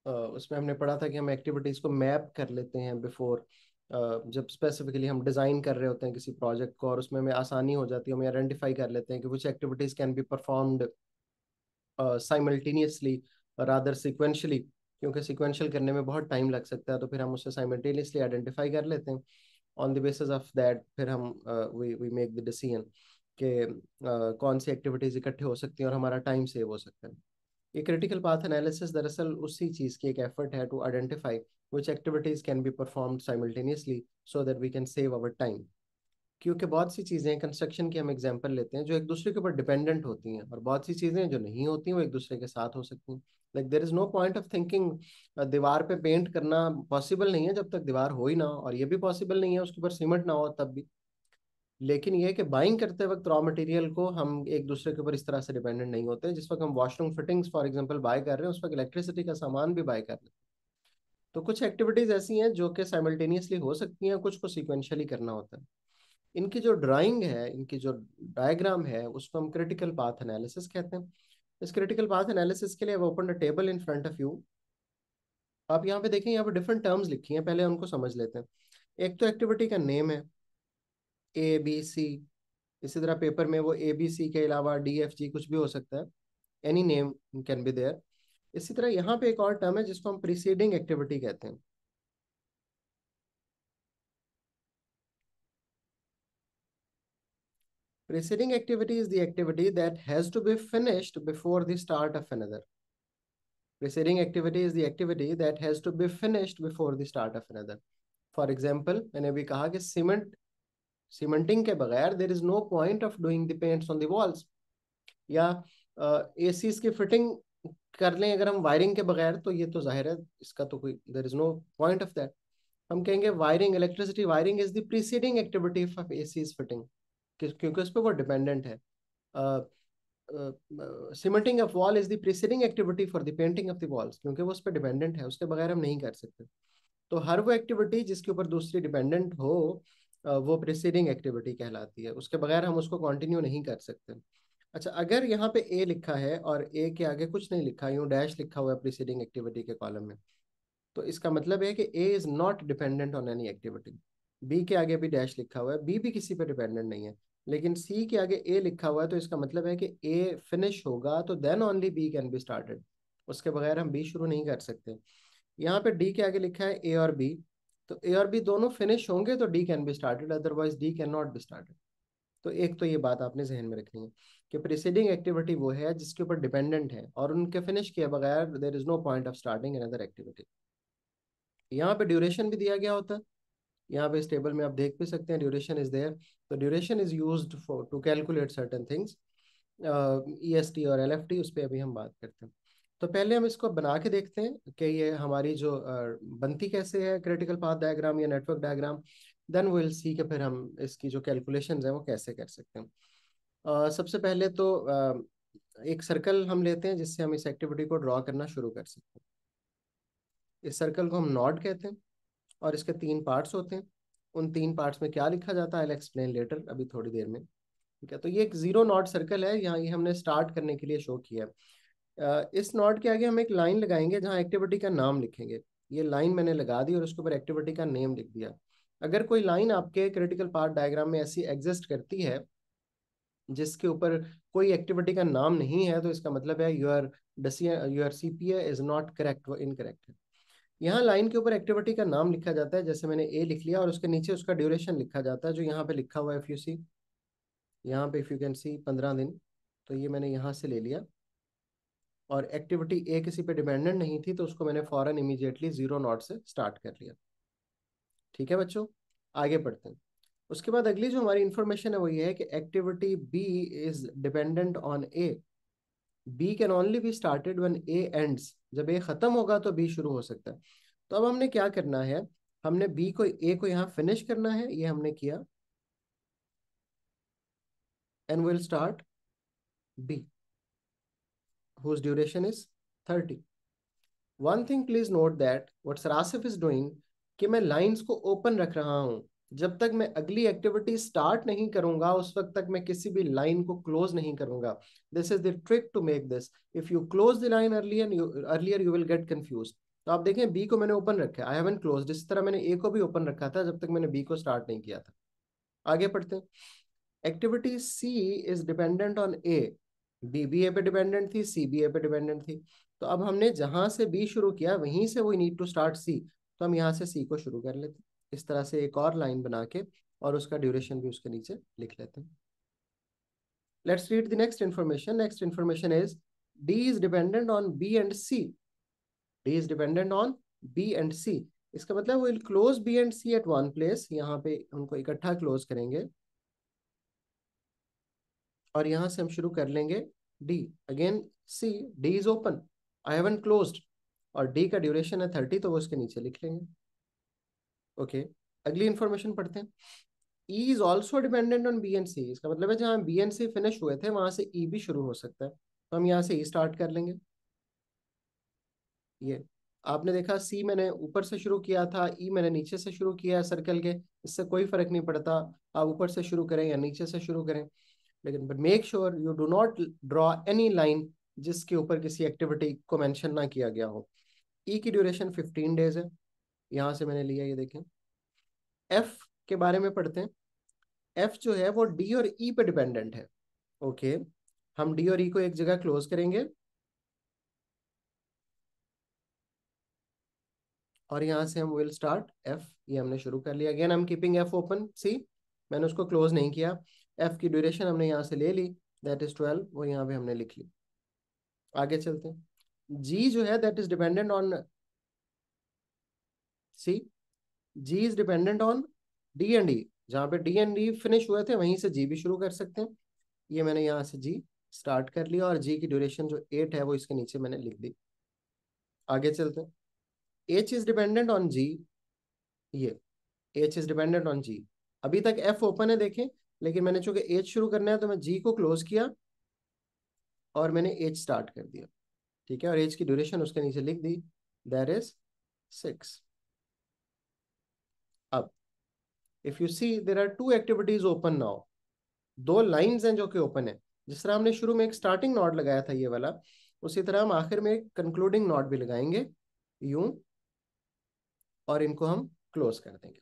उसमें हमने पढ़ा था कि हम एक्टिविटीज़ को मैप कर लेते हैं बिफोर, जब स्पेसिफिकली हम डिज़ाइन कर रहे होते हैं किसी प्रोजेक्ट को, और उसमें हमें आसानी हो जाती है, हमें आइडेंटिफाई कर लेते हैं कि which activities can be performed simultaneously rather sequentially, क्योंकि सिक्वेंशियल करने में बहुत टाइम लग सकता है, तो फिर हम उसे साइमल्टेनियसली आइडेंटिफाई कर लेते हैं। On the basis of that फिर हम वी मेक द डिसीजन कि कौन सी एक्टिविटीज़ इकट्ठे हो सकती हैं और हमारा टाइम सेव हो सकता है। ये क्रिटिकल पाथ एनालिसिस दरअसल उसी चीज़ की एक एफर्ट है to identify which activities can be performed simultaneously so that we can save our time. क्योंकि बहुत सी चीज़ें कंस्ट्रक्शन की हम एग्जांपल लेते हैं जो एक दूसरे के ऊपर डिपेंडेंट होती हैं, और बहुत सी चीज़ें जो नहीं होती हैं वो एक दूसरे के साथ हो सकती हैं। Like there is no point of thinking दीवार पे पेंट करना पॉसिबल नहीं है जब तक दीवार हो ही ना हो, और ये भी पॉसिबल नहीं है उसके ऊपर सीमेंट ना हो तब भी। लेकिन ये है कि बाइंग करते वक्त रॉ मटेरियल को हम एक दूसरे के ऊपर इस तरह से डिपेंडेंट नहीं होते। जिस वक्त हम washroom fittings for example buy कर रहे हैं, उस वक्त इलेक्ट्रिसिटी का सामान भी बाय कर रहे हैं। तो कुछ एक्टिविटीज ऐसी हैं जो कि साइमल्टेनियसली हो सकती हैं, कुछ को सिक्वेंशियली करना होता है। इनकी जो ड्राइंग है, इनकी जो डायग्राम है, उसको हम क्रिटिकल पाथ एनालिसिस कहते हैं। इस क्रिटिकल पाथ एनालिसिस के लिए open a table in front of you. आप यहाँ पे देखें, यहाँ पे डिफरेंट टर्म्स लिखी हैं, पहले उनको समझ लेते हैं। एक तो एक्टिविटी का नेम है ABC। इसी तरह पेपर में वो ABC के अलावा DFG कुछ भी हो सकता है, any name can be there. इसी तरह यहाँ पे एक और टर्म है जिसको हम प्रीसीडिंग एक्टिविटी कहते हैं। Preceding activity is the activity that has to be finished before the start of another. Preceding activity is the activity that has to be finished before the start of another. For example, मैंने भी कहा कि cementing के बगैर there is no point of doing the paints on the walls, या ACs की fitting कर लें अगर हम वायरिंग के बगैर, तो ये तो जाहिर है इसका तो कोई there is no point of that. हम कहेंगे wiring, electricity wiring is the preceding activity of ACs fitting, क्योंकि उस पर वो डिपेंडेंट है। Cementing of wall is the preceding activity for the painting of the walls, क्योंकि वो उस पर डिपेंडेंट है, उसके बगैर हम नहीं कर सकते। तो हर वो एक्टिविटी जिसके ऊपर दूसरी डिपेंडेंट हो, वो प्रीसीडिंग एक्टिविटी कहलाती है, उसके बगैर हम उसको कंटिन्यू नहीं कर सकते। अच्छा, अगर यहाँ पे ए लिखा है और ए के आगे कुछ नहीं लिखा, यूं डैश लिखा हुआ है प्रीसीडिंग एक्टिविटी के कॉलम में, तो इसका मतलब है कि A is not dependent on any activity. B के आगे भी डैश लिखा हुआ है, बी भी किसी पे डिपेंडेंट नहीं है। लेकिन सी के आगे ए लिखा हुआ है, तो इसका मतलब है कि ए फिनिश होगा तो then only B can be started, उसके बगैर हम बी शुरू नहीं कर सकते। यहाँ पे डी के आगे लिखा है ए और बी, तो ए और बी दोनों फिनिश होंगे तो D can be started, otherwise D can not be started. तो एक तो ये बात आपने जहन में रखनी है कि प्रीसीडिंग एक्टिविटी वो है जिसके ऊपर डिपेंडेंट है, और उनके फिनिश किए बगैर there is no point of starting another activity. यहाँ पे ड्यूरेशन भी दिया गया होता है, यहाँ पे इस टेबल में आप देख भी सकते हैं ड्यूरेशन इज देयर। तो duration is used for to calculate certain things, EST और LFT, उस पर अभी हम बात करते हैं। तो पहले हम इसको बना के देखते हैं कि ये हमारी जो बनती कैसे है क्रिटिकल पाथ डायग्राम या network diagram. Then will see कि फिर हम इसकी जो कैलकुलेशंस हैं वो कैसे कर सकते हैं। सबसे पहले तो एक सर्कल हम लेते हैं जिससे हम इस एक्टिविटी को ड्रॉ करना शुरू कर सकते हैं। इस सर्कल को हम नॉड कहते हैं, और इसके 3 पार्ट्स होते हैं। उन 3 पार्ट्स में क्या लिखा जाता है आई एक्सप्लेन लेटर, अभी थोड़ी देर में। ठीक है, तो ये एक जीरो नॉट सर्कल है, यहाँ ये हमने स्टार्ट करने के लिए शो किया है। इस नॉट के आगे हम एक लाइन लगाएंगे जहाँ एक्टिविटी का नाम लिखेंगे। ये लाइन मैंने लगा दी और उसके ऊपर एक्टिविटी का नेम लिख दिया। अगर कोई लाइन आपके क्रिटिकल पार्ट डायग्राम में ऐसी एग्जिस्ट करती है जिसके ऊपर कोई एक्टिविटी का नाम नहीं है, तो इसका मतलब है your CPA is not correct, वो इनकरेक्ट है। यहाँ लाइन के ऊपर एक्टिविटी का नाम लिखा जाता है, जैसे मैंने ए लिख लिया, और उसके नीचे उसका ड्यूरेशन लिखा जाता है जो यहाँ पे लिखा हुआ है, इफ यू सी, यहाँ पे इफ यू कैन सी 15 दिन। तो ये मैंने यहाँ से ले लिया, और एक्टिविटी ए किसी पे डिपेंडेंट नहीं थी, तो उसको मैंने फौरन इमीडिएटली जीरो नॉट से स्टार्ट कर लिया। ठीक है बच्चों, आगे बढ़ते हैं। उसके बाद अगली जो हमारी इंफॉर्मेशन है वो ये है कि activity B is dependent on A. B can only be started when A ends, जब ए खत्म होगा तो बी शुरू हो सकता है। तो अब हमने क्या करना है, हमने ए को यहाँ फिनिश करना है, ये हमने किया, and will start B whose duration is 30. One thing please note that what Sarasif is doing कि मैं लाइंस को ओपन रख रहा हूं। जब तक मैं अगली एक्टिविटी स्टार्ट नहीं करूंगा उस वक्त तक मैं किसी भी लाइन को क्लोज नहीं करूंगा। This is the trick to make this. If you close the line earlier you will get confuse. तो आप देखें बी को मैंने ओपन रखा है, आई हैवंट क्लोज्ड, इस तरह मैंने ए को भी ओपन रखा था जब तक मैंने बी को स्टार्ट नहीं किया था। आगे पढ़ते हैं। Activity C is dependent on A, B A पे डिपेंडेंट थी, सी बी ए पे डिपेंडेंट थी। तो अब हमने जहां से बी शुरू किया वहीं से वी नीड टू स्टार्ट सी, तो हम यहाँ से सी को शुरू कर लेते हैं इस तरह से एक और लाइन बना के, और उसका ड्यूरेशन भी उसके नीचे लिख लेते हैं। Let's read the next information. Next information is D is dependent on B and C, D is dependent on B and C. इसका मतलब will close B and C at one place, यहाँ पे उनको इकट्ठा क्लोज करेंगे और यहां से हम शुरू कर लेंगे D. Again C, D is open, I haven't closed, और डी का ड्यूरेशन है 30, तो वो इसके नीचे लिख लेंगे। ओके, अगली इंफॉर्मेशन पढ़ते हैं। E is also dependent on B and C, इसका मतलब है जहां बी एंड सी फिनिश हुए थे वहां से ई भी शुरू हो सकता है, तो हम यहाँ से ई स्टार्ट कर लेंगे। ये आपने देखा सी मैंने ऊपर से शुरू किया था, ई मैंने नीचे से शुरू किया है सर्कल के, इससे कोई फर्क नहीं पड़ता आप ऊपर से शुरू करें या नीचे से शुरू करें, लेकिन but make sure you do not draw any line जिसके ऊपर किसी एक्टिविटी को मेंशन ना किया गया हो। ई की ड्यूरेशन 15 डेज है, यहाँ से मैंने लिया, ये देखें। एफ के बारे में पढ़ते हैं। एफ जो है वो डी और ई पे डिपेंडेंट है। ओके, हम डी और ई को एक जगह क्लोज करेंगे और यहाँ से हम विल स्टार्ट एफ, ये हमने शुरू कर लिया। Again I am keeping F open, C मैंने उसको क्लोज नहीं किया। एफ की ड्यूरेशन हमने यहाँ से ले ली, दैट इज 12, वो यहाँ पे हमने लिख ली। आगे चलते हैं। जी जो है that is dependent on C, G is dependent on D and E, जहाँ पे डी एंड ई फिनिश हुए थे वहीं से जी भी शुरू कर सकते हैं। ये मैंने यहाँ से जी स्टार्ट कर लिया और जी की ड्यूरेशन जो 8 है वो इसके नीचे मैंने लिख दी। आगे चलते हैं। एच इज डिपेंडेंट ऑन जी, ये एच इज डिपेंडेंट ऑन जी। अभी तक एफ ओपन है देखें, लेकिन मैंने चूंकि एच शुरू करना है तो मैं जी को क्लोज किया और मैंने एच स्टार्ट कर दिया, ठीक है, और एच की ड्यूरेशन उसके नीचे लिख दी, दैट इज 6। अब if you see there are two activities open now, दो लाइंस हैं जो कि ओपन है। जिस तरह हमने शुरू में एक स्टार्टिंग नॉट लगाया था ये वाला, उसी तरह हम आखिर में एक कंक्लूडिंग नॉट भी लगाएंगे यूं, और इनको हम क्लोज कर देंगे।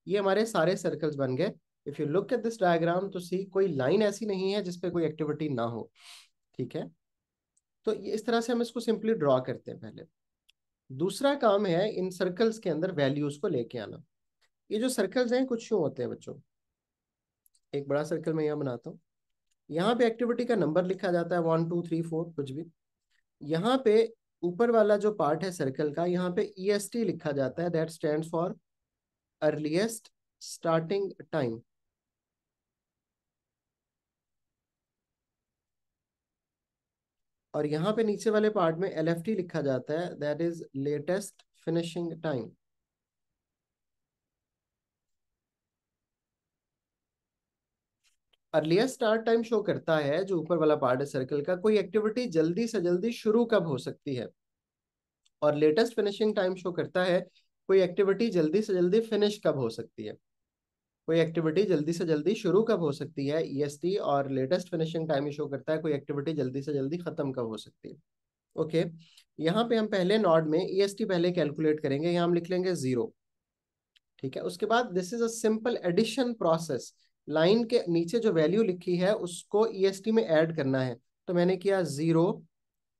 ये हमारे सारे सर्कल्स बन गए। If you look at this diagram तो सी कोई लाइन ऐसी नहीं है जिसपे कोई एक्टिविटी ना हो, ठीक है। तो इस तरह से हम इसको सिंपली ड्रॉ करते हैं पहले। दूसरा काम है इन सर्कल्स के अंदर वैल्यूज को लेके आना। ये जो सर्कल्स हैं कुछ यूं होते हैं बच्चों, एक बड़ा सर्कल मैं यहाँ बनाता हूँ, यहाँ पे एक्टिविटी का नंबर लिखा जाता है 1 2 3 4 कुछ भी। यहाँ पे ऊपर वाला जो पार्ट है सर्कल का, यहाँ पे EST लिखा जाता है, that stands for earliest starting time. और यहाँ पे नीचे वाले पार्ट में LFT लिखा जाता है, that is latest finishing time. Earliest start time show करता है, जो ऊपर वाला पार्ट है सर्कल का, कोई एक्टिविटी जल्दी से जल्दी शुरू कब हो सकती है, और लेटेस्ट फिनिशिंग टाइम शो करता है कोई एक्टिविटी जल्दी से जल्दी फिनिश कब हो सकती है। कोई एक्टिविटी जल्दी से जल्दी शुरू कब हो सकती है EST, और लेटेस्ट फिनिशिंग टाइम शो करता है कोई एक्टिविटी जल्दी से जल्दी खत्म कब हो सकती है। ओके, यहाँ पे हम पहले नॉड में EST पहले कैलकुलेट करेंगे, यहाँ हम लिख लेंगे 0, ठीक है। उसके बाद this is a simple addition process, line के नीचे जो वैल्यू लिखी है उसको EST में ऐड करना है। तो मैंने किया 0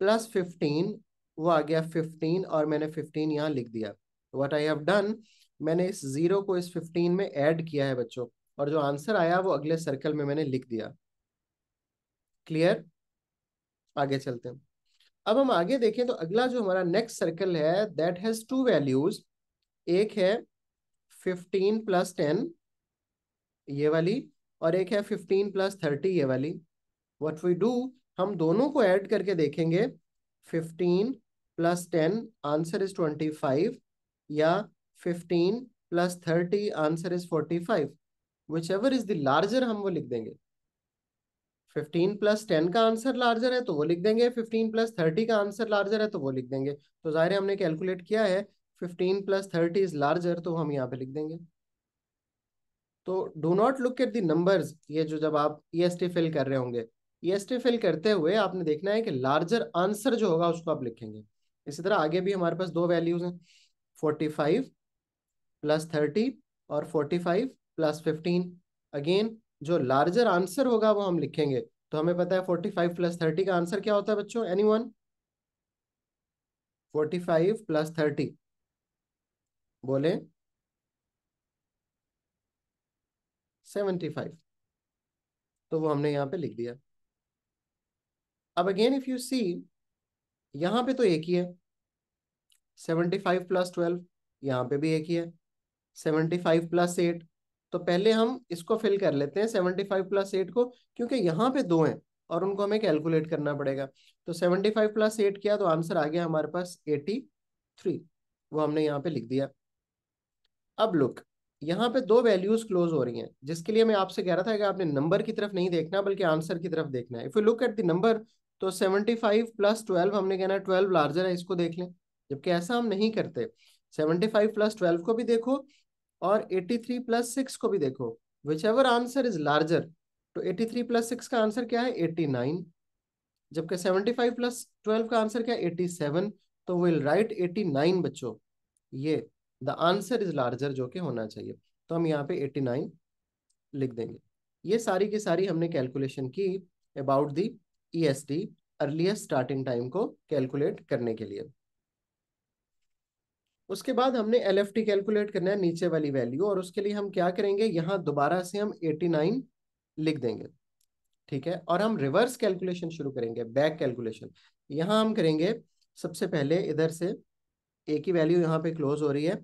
+ 15, वो आ गया 15, और मैंने 15 यहाँ लिख दिया। व्हाट आई हैव डन, मैंने इस 0 को इस 15 में ऐड किया है बच्चों, और जो आंसर आया वो अगले सर्कल में मैंने लिख दिया। क्लियर? आगे चलते हैं। अब हम आगे देखें तो अगला जो हमारा नेक्स्ट सर्कल है दैट हैज टू वैल्यूज, एक है 15 + 10 ये वाली, और एक है 15 + 30 ये वाली। व्हाट वी डू, हम दोनों को ऐड करके देखेंगे। 15 + 10 आंसर इज 25, या 15 + 30 answer is 45, which ever is the larger हम वो लिख देंगे। 15 + 10 का आंसर लार्जर है तो वो लिख देंगे, 15 + 30 का आंसर लार्जर है तो वो लिख देंगे। तो जाहिर है हमने कैलकुलेट किया है 15 + 30 इज लार्जर, तो हम यहाँ पे लिख देंगे। तो do not look at the numbers, ये जो जब आप EST फिल कर रहे होंगे, EST फिल करते हुए आपने देखना है कि लार्जर आंसर जो होगा उसको आप लिखेंगे। इसी तरह आगे भी हमारे पास दो वैल्यूज हैं, 45 प्लस 30 और 45 प्लस 15। अगेन जो लार्जर आंसर होगा वो हम लिखेंगे। तो हमें पता है 45 प्लस 30 का आंसर क्या होता है बच्चों, एनीवन? 45 प्लस 30 बोले 75। तो वो हमने यहाँ पे लिख दिया। अब अगेन इफ यू सी, यहाँ पे तो एक ही है, 75 प्लस 12, यहाँ पे भी एक ही है, 75 प्लस 8। तो पहले हम इसको फिल कर लेते हैं 75 प्लस 8 को, क्योंकि यहाँ पे दो हैं और उनको हमें कैलकुलेट करना पड़ेगा। तो 75 प्लस 8 किया तो आंसर आ गया हमारे पास 83। वो हमने यहाँ पे लिख दिया। अब लुक, यहाँ पे दो वैल्यूज क्लोज हो रही हैं, जिसके लिए मैं आपसे कह रहा था कि आपने नंबर की तरफ नहीं देखना बल्कि आंसर की तरफ देखना है। If you look at the number, तो 75 प्लस 12 हमने कहना है 12 लार्जर है, इसको देख लें। जबकि ऐसा हम नहीं करते, 75 प्लस 12 को भी देखो और 83 प्लस 6 को भी देखो, which ever answer is larger. तो 83 प्लस 6 का आंसर क्या है, 89। जबकि 75 प्लस 12 का आंसर क्या है, 87। तो विल राइट 89 बच्चों, ये द आंसर इज लार्जर जो कि होना चाहिए। तो हम यहाँ पे 89 लिख देंगे। ये सारी की सारी हमने कैलकुलेशन की about the EST, earliest starting time को कैलकुलेट करने के लिए। उसके बाद हमने LFT कैलकुलेट करना है, नीचे वाली वैल्यू, और उसके लिए हम क्या करेंगे, यहाँ दोबारा से हम 89 लिख देंगे। ठीक है, और हम रिवर्स कैलकुलेशन शुरू करेंगे, बैक कैलकुलेशन। यहाँ हम करेंगे सबसे पहले इधर से, एक ही वैल्यू यहाँ पे क्लोज हो रही है,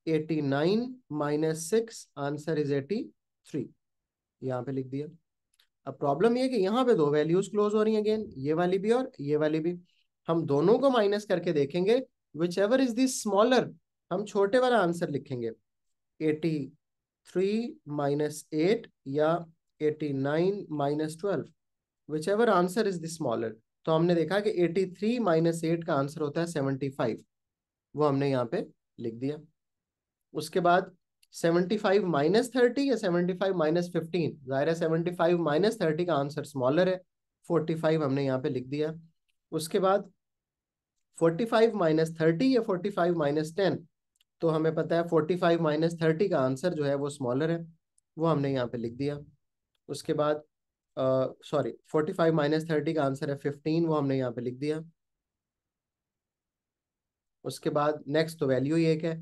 89 माइनस 6, आंसर इज 83, यहाँ पे लिख दिया। अब प्रॉब्लम ये है कि यहाँ पे दो वैल्यूज क्लोज हो रही हैं अगेन, ये वाली भी और ये वाली भी। हम दोनों को माइनस करके देखेंगे, which ever is the smaller, हम छोटे वाला आंसर लिखेंगे, 83 माइनस 8 या 89 minus 12, which ever answer is the smaller. तो हमने देखा कि 83 माइनस 8 का आंसर होता है 75, वो हमने यहाँ पे लिख दिया। उसके बाद 75 माइनस 30 या 75 माइनस 15, जाहिर है 75 माइनस 30 का आंसर स्मॉलर है, 45 हमने यहाँ पे लिख दिया। उसके बाद 45 माइनस 30 या 45 माइनस 10, तो हमें पता है 45 माइनस 30 का आंसर जो है वो स्मॉलर है, वो हमने यहाँ पे लिख दिया। उसके बाद सॉरी 45 माइनस 30 का आंसर है 15, वो हमने यहाँ पे लिख दिया। उसके बाद नेक्स्ट तो वैल्यू ही एक है,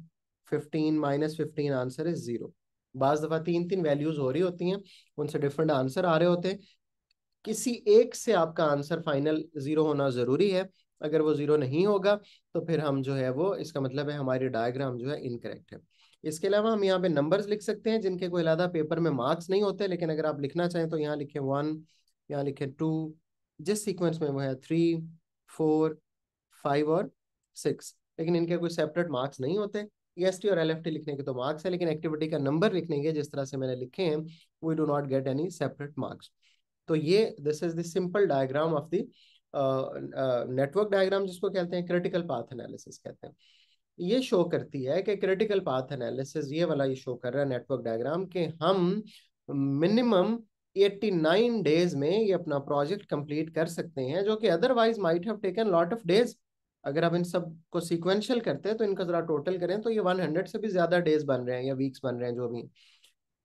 15 माइनस 15, आंसर इज 0। बाज दफा तीन तीन वैल्यूज हो रही होती हैं, उनसे डिफरेंट आंसर आ रहे होते हैं, किसी एक से आपका आंसर फाइनल 0 होना जरूरी है। अगर वो 0 नहीं होगा तो फिर हम जो है वो, इसका मतलब है हमारी डायग्राम जो है इनकरेक्ट है। इसके अलावा हम यहाँ पे नंबर्स लिख सकते हैं जिनके कोई अलग पेपर में मार्क्स नहीं होते, लेकिन अगर आप लिखना चाहें तो यहाँ लिखें 1, यहाँ लिखें 2, जिस सीक्वेंस में वो है 3, 4, 5 और 6, लेकिन इनके कोई सेपरेट मार्क्स नहीं होते। EST और LFT लिखने के तो मार्क्स है, लेकिन एक्टिविटी का नंबर लिखने के जिस तरह से मैंने लिखे हैं, we do not get any separate marks. तो ये this is the simple diagram of the network diagram, जिसको कहते हैं क्रिटिकल पाथ एनालिसिस कहते हैं। ये शो करती है कि क्रिटिकल पाथ एनालिसिस, ये वाला ये शो कर रहा है नेटवर्क डायग्राम, कि हम मिनिमम 89 डेज में ये अपना प्रोजेक्ट कंप्लीट कर सकते हैं, जो कि otherwise might have taken lot of days. अगर आप इन सब को सीक्वेंशियल करते हैं तो इनका जरा टोटल करें तो ये 100 से भी ज्यादा डेज बन रहे हैं या वीक्स बन रहे हैं, जो भी।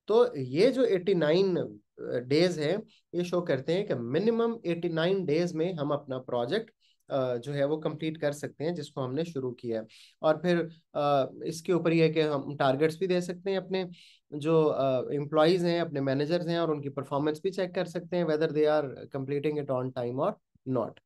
तो ये जो 89 डेज है, ये शो करते हैं कि मिनिमम 89 डेज में हम अपना प्रोजेक्ट जो है वो कंप्लीट कर सकते हैं, जिसको हमने शुरू किया है। और फिर इसके ऊपर ये है कि हम टारगेट्स भी दे सकते हैं अपने जो एम्प्लॉयज हैं, अपने मैनेजर्स हैं, और उनकी परफॉर्मेंस भी चेक कर सकते हैं, whether they are completing it on time और नॉट।